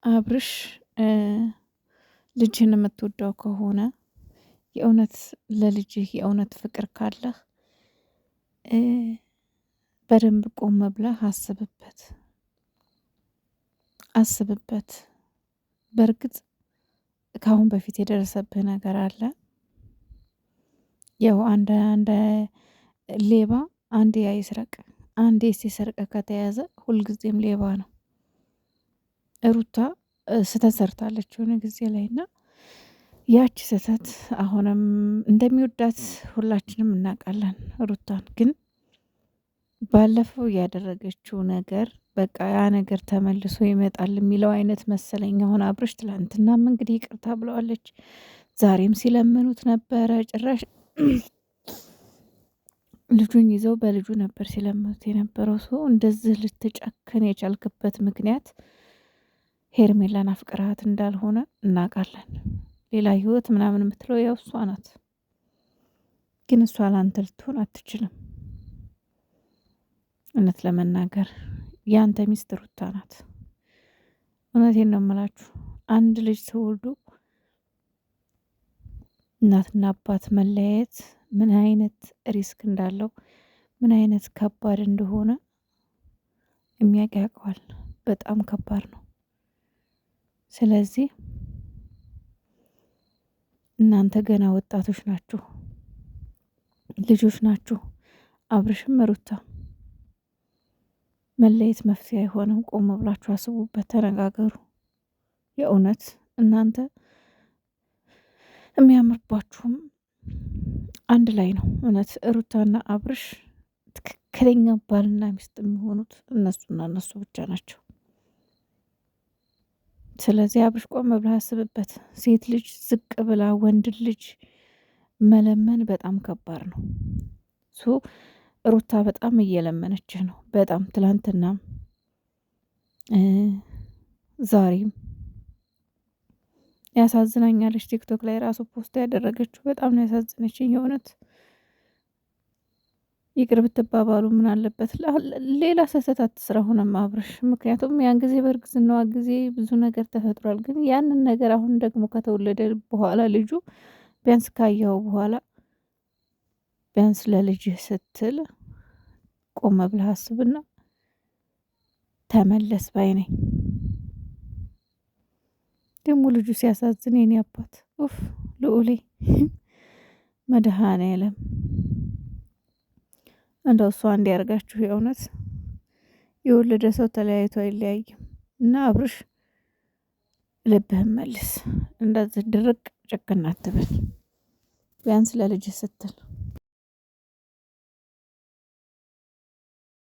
አብርሽ ልጅህን የምትወደው ከሆነ የእውነት ለልጅህ የእውነት ፍቅር ካለህ በደንብ ቆም ብለህ አስብበት። በእርግጥ ከአሁን በፊት የደረሰብህ ነገር አለ። ያው አንድ ሌባ አንዴ አይስረቅ፣ አንዴ ሲሰርቅ ከተያዘ ሁልጊዜም ሌባ ነው። ሩታ ስህተት ሰርታለች የሆነ ጊዜ ላይ እና ያቺ ስህተት አሁንም እንደሚወዳት ሁላችንም እናውቃለን። ሩታን ግን ባለፈው ያደረገችው ነገር በቃ ያ ነገር ተመልሶ ይመጣል የሚለው አይነት መሰለኝ። አሁን አብርሽ ትላንትናም እንግዲህ ይቅርታ ብለዋለች፣ ዛሬም ሲለምኑት ነበረ። ጭራሽ ልጁን ይዘው በልጁ ነበር ሲለምኑት የነበረው። ሰው እንደዚህ ልትጨክን የቻልክበት ምክንያት ሄርሜላን አፍቅራት እንዳልሆነ እናውቃለን። ሌላ ህይወት ምናምን የምትለው ያው እሷ ናት። ግን እሷ ላንተ ልትሆን አትችልም። እውነት ለመናገር ያንተ ሚስት ሩታ ናት። እውነቴን ነው የምላችሁ። አንድ ልጅ ተወልዶ እናትና አባት መለያየት ምን አይነት ሪስክ እንዳለው ምን አይነት ከባድ እንደሆነ የሚያውቅ ያውቀዋል። በጣም ከባድ ነው። ስለዚህ እናንተ ገና ወጣቶች ናችሁ፣ ልጆች ናችሁ። አብርሽም ሩታ መለየት መፍትሄ አይሆንም። ቆም ብላችሁ አስቡበት፣ ተነጋገሩ። የእውነት እናንተ የሚያምርባችሁም አንድ ላይ ነው። እውነት ሩታና አብርሽ ትክክለኛ ባልና ሚስት የሚሆኑት እነሱና እነሱ ብቻ ናቸው። ስለዚህ አብርሽ ቆም ብለህ አስብበት። ሴት ልጅ ዝቅ ብላ ወንድ ልጅ መለመን በጣም ከባድ ነው። ሩታ በጣም እየለመነችህ ነው። በጣም ትላንትናም ዛሬም ያሳዝናኛለች። ቲክቶክ ላይ ራሱ ፖስት ያደረገችው በጣም ነው ያሳዝነችኝ። የእውነት ይቅር ብትባባሉ ምን አለበት? ሌላ ስህተት አትስራ ሆነም አብርሽ። ምክንያቱም ያን ጊዜ በእርግዝናዋ ጊዜ ብዙ ነገር ተፈጥሯል። ግን ያንን ነገር አሁን ደግሞ ከተወለደ በኋላ ልጁ ቢያንስ ካየው በኋላ ቢያንስ ለልጅህ ስትል ቆመ ብለህ አስብና ተመለስ ባይ ነኝ። ደግሞ ልጁ ሲያሳዝን የኔ አባት ኡፍ ልዑሌ መድኃኔዓለም እንደው እሷ እንዲያርጋችሁ። የእውነት የወለደ ሰው ተለያይቶ አይለያይም። እና አብርሽ ልብህን መልስ፣ እንደዚህ ድርቅ ጭክና አትበል። ቢያንስ ለልጅህ ስትል